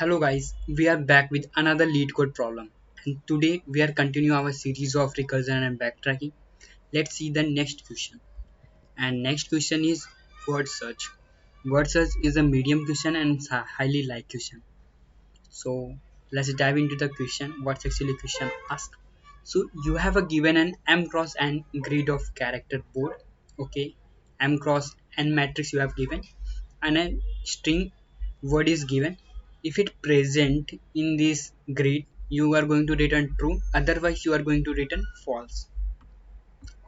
Hello guys, we are back with another lead code problem, and today we are continuing our series of recursion and backtracking. Let's see the next question. And next question is word search. Word search is a medium question and it's a highly liked question. So let's dive into the question. What's actually question asked? So you have a given an m cross n grid of character board. Okay, m cross n matrix you have given, and a string word is given. If it present in this grid, you are going to return true. Otherwise, you are going to return false.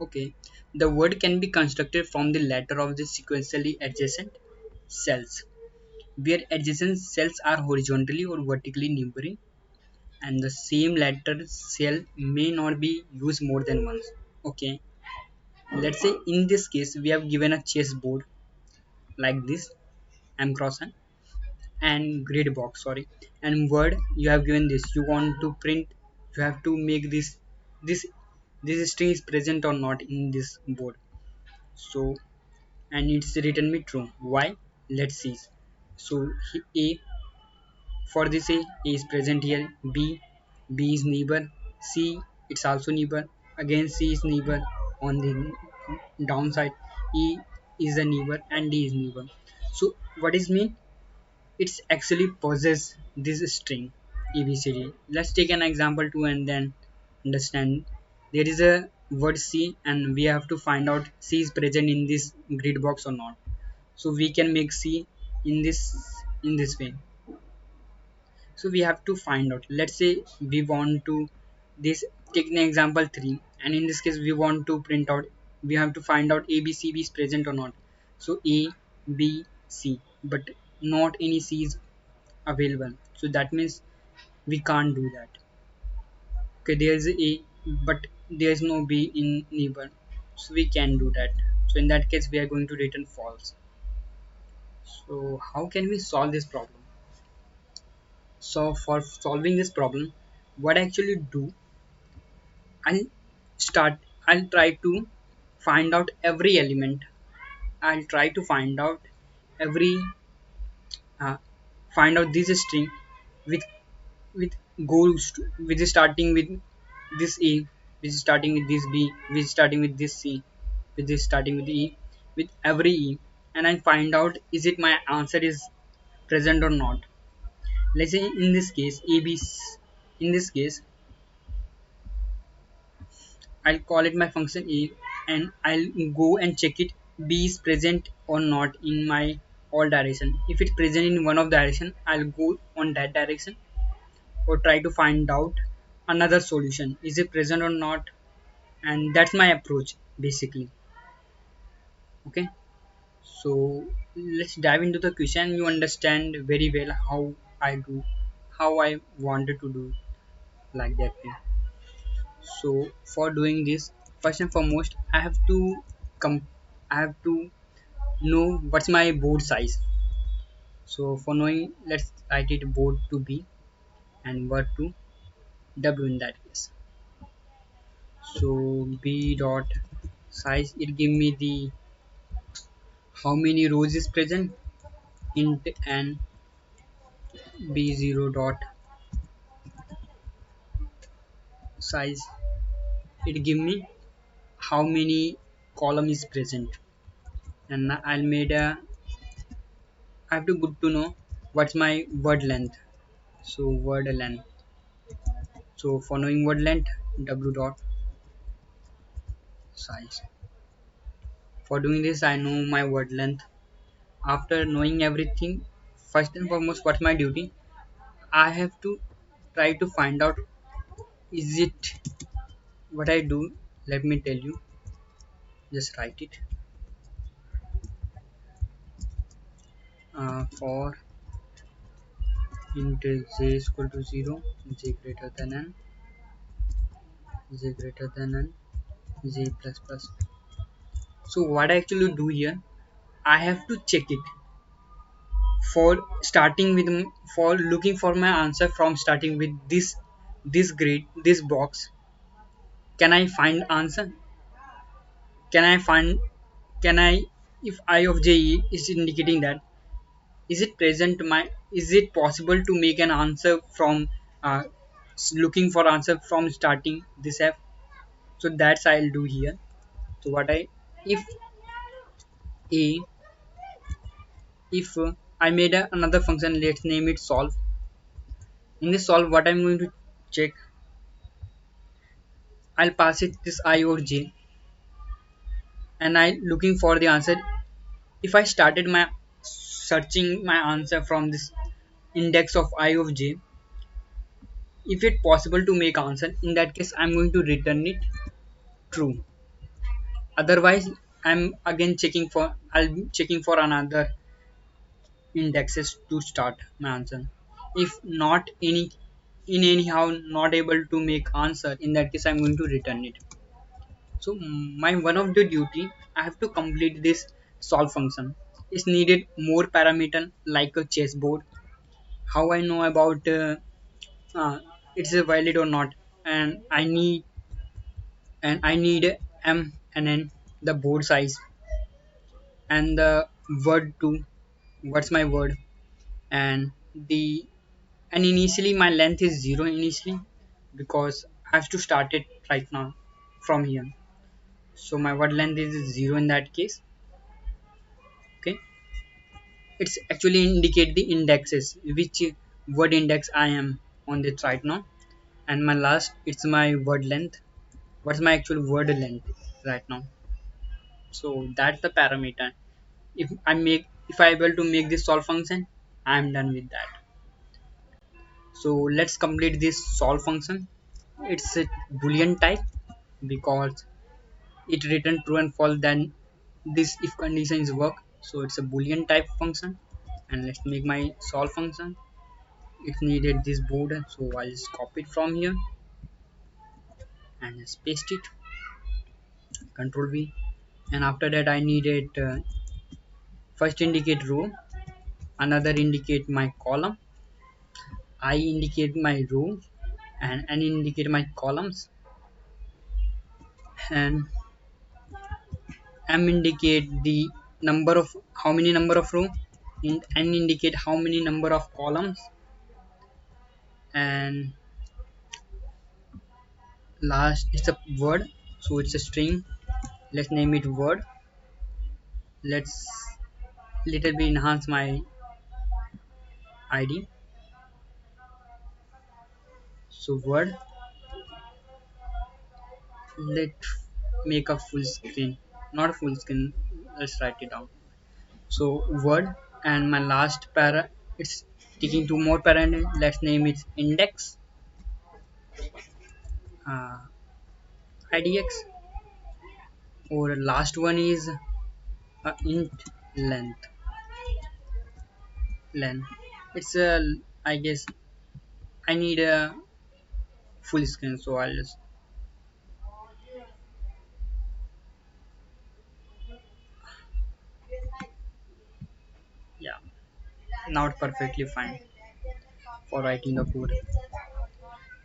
Okay, the word can be constructed from the letter of the sequentially adjacent cells, where adjacent cells are horizontally or vertically neighboring, and the same letter cell may not be used more than once. Okay, let's say in this case we have given a chessboard like this, m cross n, and grid box, sorry, and word you have given this. You want to print, you have to make this this string is present or not in this board. So and it's written me true. Why? Let's see. So a, for this a is present here. B is neighbor. C, it's also neighbor. Again C is neighbor on the downside. E is a neighbor and D is neighbor. So what is mean? It's actually possess this string abcd. Let's take an example too and then understand. There is a word C and we have to find out C is present in this grid box or not. So we can make C in this way. So we have to find out. Let's say we want to this, take an example 3, and in this case we want to print out, we have to find out abcb is present or not. So a, b, c, but not any c is available. So that means we can't do that. Okay, there is a but there is no b in neighbor, so we can do that. So in that case we are going to return false. So how can we solve this problem? So for solving this problem, what I actually do, i'll I'll try to find out every element. I'll try to every uh, find out this string with with goals which is starting with this A, which is starting with this B, which is starting with this C, which is starting with E, with every E, and I find out is it my answer is present or not. Let's say in this case AB, in this case I'll call it my function A, and I'll go and check it B is present or not in my all direction. If it's present in one of direction, I'll go on that direction or try to find out another solution. Is it present or not? And that's my approach basically. Okay, so let's dive into the question. You understand very well how I do, how I wanted to do like that way. So for doing this, first and foremost I have to I have to know what's my board size. So for knowing, let's write it board to b and word to w in that case. So b dot size, it give me the how many rows is present, int n. b0 dot size, it give me how many column is present. And I'll made a, I have to good to know what's my word length. So word length, so for knowing word length, w dot size. For doing this I know my word length. After knowing everything, first and foremost what's my duty, I have to try to find out is it what I do. Let me tell you, just write it. For int j is equal to 0, j greater than n, j greater than n, j plus plus. So what I actually do here, I have to check it for starting with for looking for my answer from starting with this grid, this box. Can I find answer? Can I find, can I, if I of j is indicating that is it present my is it possible to make an answer from uh, looking for answer from starting this app? So that's I'll do here. So what I if a if I made another function, let's name it solve. In this solve, what I'm going to check, I'll pass it this I or j, and I looking for the answer. If I started my searching my answer from this index of I of j, if it possible to make answer, in that case I'm going to return it true. Otherwise, I'll be checking for another indexes to start my answer. If not any in anyhow not able to make answer, in that case I'm going to return it. So my one of the duty, I have to complete this solve function. It's needed more parameter like a chessboard. How I know about uh, it's a valid or not, and I need m and n, the board size, and the word to what's my word, and the and initially my length is 0 initially, because I have to start it right now from here. So my word length is 0 in that case. Okay, it's actually indicate the indexes, which word index I am on this right now, and my last it's my word length. What's my actual word length right now? So that's the parameter. If I able to make this solve function, I am done with that. So let's complete this solve function. It's a boolean type because it return true and false, then this if condition is work. So it's a boolean type function, and let's make my solve function. It needed this board, so I'll just copy it from here and just paste it, control V. And after that I needed first indicate row, another indicate my column, I indicate my row, and N indicate my columns, and M indicate the number of how many number of row, and N indicate how many number of columns, and last it's a word, so it's a string. Let's name it word. Let's little bit enhance my ID. So word, let make a full screen, not a full screen, let's write it down. So word, and my last para, it's taking two more parameters. Let's name it index, uh, idx, or last one is int length. Length, it's a, I guess I need a full screen, so I'll just, yeah, now it's perfectly fine for writing a code.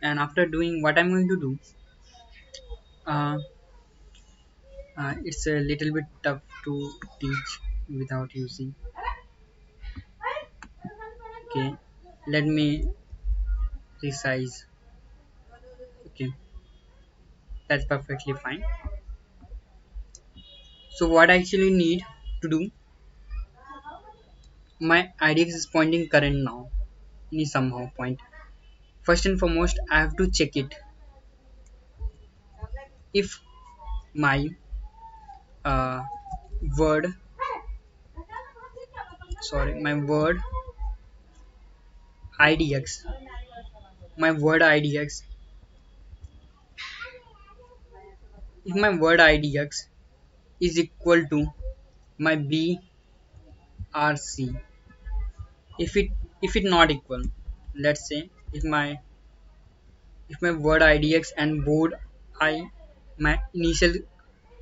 And after doing what I'm going to do, uh, it's a little bit tough to teach without using. Okay, let me resize. Okay, that's perfectly fine. So what I actually need to do, my idx is pointing current now, in somehow point. First and foremost, I have to check it if my uh, word, my word idx, my word idx, if my word idx is equal to my brc. If it not equal, let's say if my word idx and board I my initial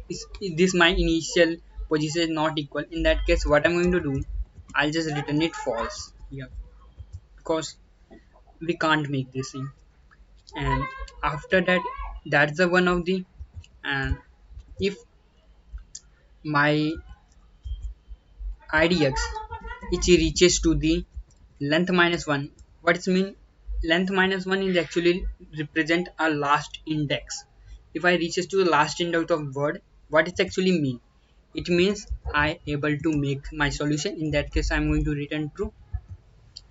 is this my initial position is not equal, in that case what I'm going to do, I'll just return it false here, because we can't make this thing. And after that, that's the one of the, and if my idx it reaches to the length minus 1. What it mean? Length minus 1 is actually represent a last index. If I reaches to the last index of word, what it actually mean? It means I able to make my solution. In that case, I'm going to return true.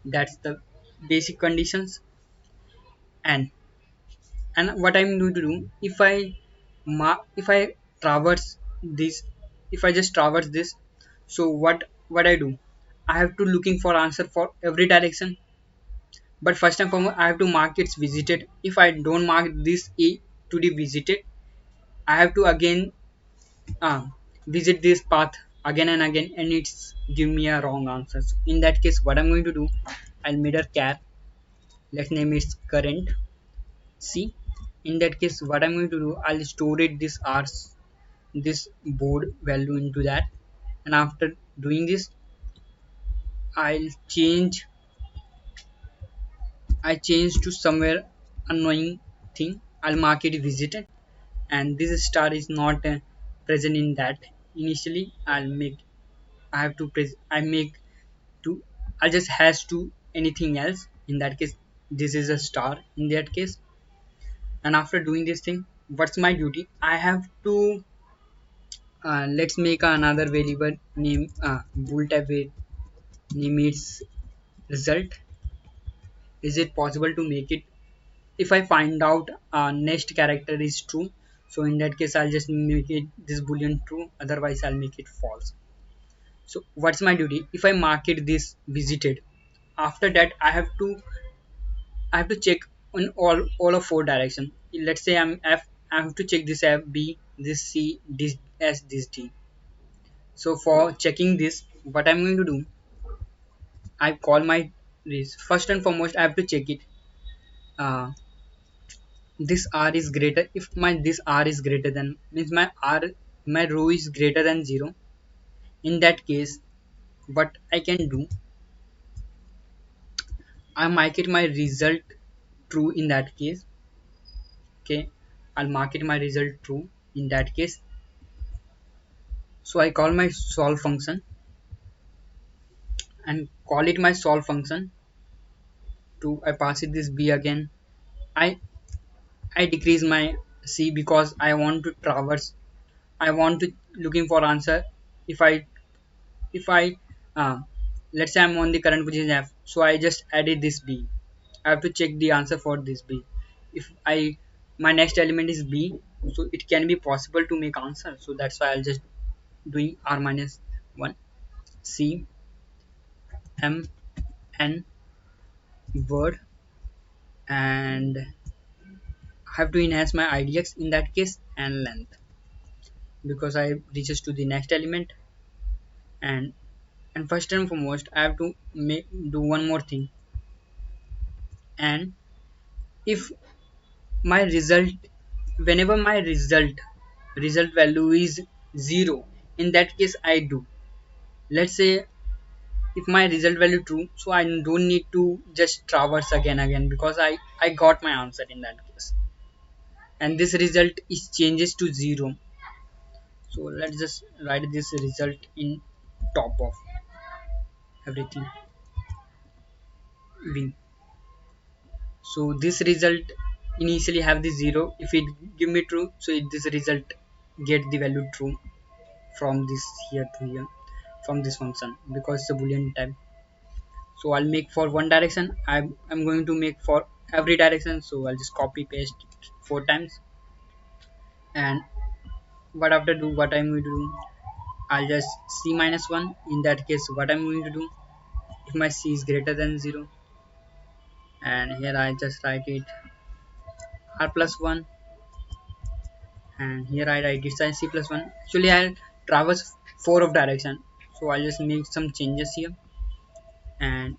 That's the basic conditions. And and what I'm going to do, if I traverse this, if I just traverse this, so what I do, I have to looking for answer for every direction. But first and foremost, I have to mark it's visited. If I don't mark this a to the visited, I have to again uh, visit this path again and again, and it's give me a wrong answer. So in that case, what I'm going to do, I'll mirror char, let's name it current. See, in that case, what I'm going to do, I'll store it this r's, this board value into that, and after doing this, I'll change I change to somewhere annoying thing. I'll mark it visited, and this star is not present in that. Initially, I have to I make to I just has to anything else. In that case, this is a star in that case. And after doing this thing, what's my duty? I have to let's make another variable name bool type name its result. Is it possible to make it, if I find out next character is true, so in that case I'll just make it this boolean true, otherwise I'll make it false. So what's my duty? If I mark it this visited, after that I have to check on all of four direction. Let's say I'm f, I have to check this f, b, this c, this s, this d. So for checking this, what I'm going to do, I call my this first and foremost I have to check it. uh, this r is greater, if my this r is greater than, means my row is greater than 0. In that case, what I can do, I make it my result true in that case. Okay, I'll mark it my result true in that case. So I call my solve function and call it my solve function to, I pass it this b again. I i decrease my c because I want to traverse, I want to looking for answer. If I uh, let's say I'm on the current position f, so I just added this b. I have to check the answer for this b. If I my next element is b, so it can be possible to make answer, so that's why I'll just doing r minus 1 c m n word, and I have to enhance my idx in that case, and length, because I reaches to the next element. And and first and foremost I have to make do one more thing. And if my result, whenever my result value is 0, in that case I do, let's say if my result value true, so I don't need to just traverse again because I got my answer in that case, and this result is changes to 0. So let's just write this result in top of everything v. So this result initially have the 0. If it give me true, so this result get the value true from this here to here, from this function, because it's a boolean type. So I'll make for one direction, I'm going to make for every direction, so I'll just copy paste 4 times. And what after do, what I'm going to do, I'll just c minus 1. In that case, what I'm going to do, if my c is greater than 0, and here I just write it r plus 1, and here I write it as c plus 1. Actually I'll traverse 4 of direction, so I'll just make some changes here. And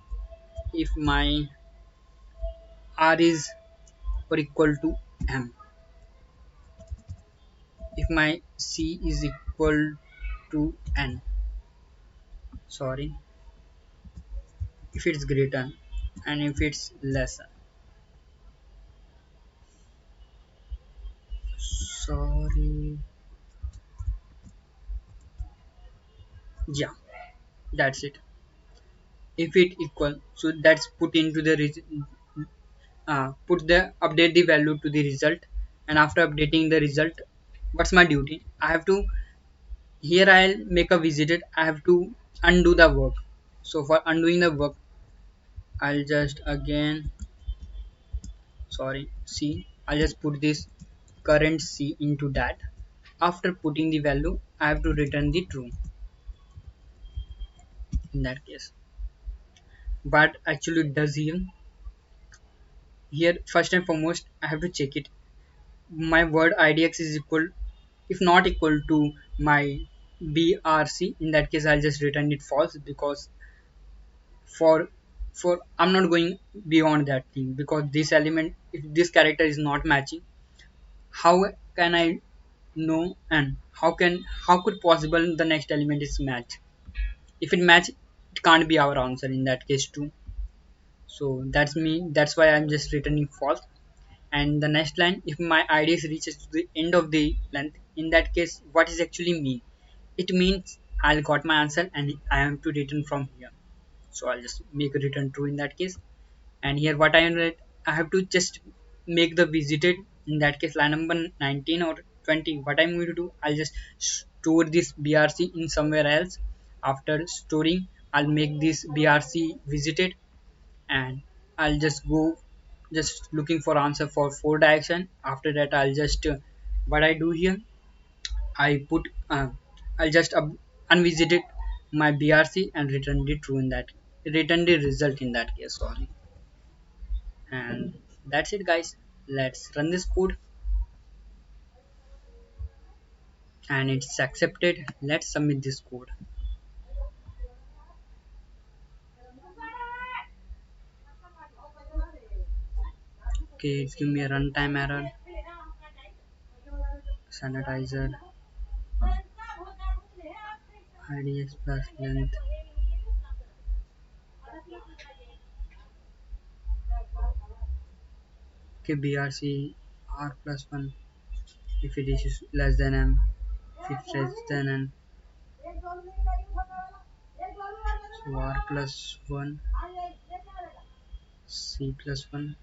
if my r is or equal to m, if my c is equal to n, sorry, if it's greater, and if it's lesser, sorry, yeah, that's it. if it equal, so that's put into the put the update the value to the result. And after updating the result, what's my duty? I have to, here I'll make a visited, I have to undo the work. So for undoing the work, I'll just again, sorry, c, I'll just put this current c into that. After putting the value, I have to return the true in that case. But actually it does here, first and foremost I have to check it, my word idx is equal, if not equal to my brc, in that case I'll just return it false, because for I'm not going beyond that thing, because this element, if this character is not matching, how can I know, and how could possible the next element is match? If it match, it can't be our answer in that case too. So that's me, that's why I'm just returning false. And the next line, if my IDX reaches to the end of the length, in that case what is actually mean? It means I'll got my answer and I am to return from here. So I'll just make a return true in that case. And here what I am write, I have to just make the visited, in that case line number 19 or 20. What I'm going to do, I'll just store this brc in somewhere else. After storing, I'll make this brc visited, and I'll just go just looking for answer for 4 direction. After that I'll just what I do here, I put I'll just unvisited my brc and return the true in that, return the result in that case, sorry. And that's it guys, let's run this code. And it's accepted, let's submit this code. Okay, it's give me a runtime error, sanitizer idx plus length. Okay, brc r plus 1 if it is less than m, if it's less than n, so r plus 1, c plus 1,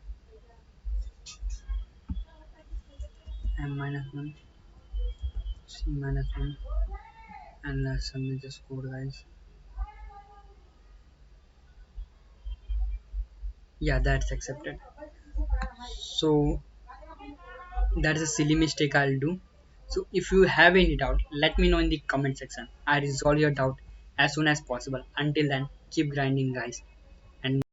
m minus 1, c minus 1. And let's submit this code guys. Yeah, that's accepted. So that's a silly mistake I'll do. So if you have any doubt, let me know in the comment section. I resolve your doubt as soon as possible. Until then, keep grinding guys. And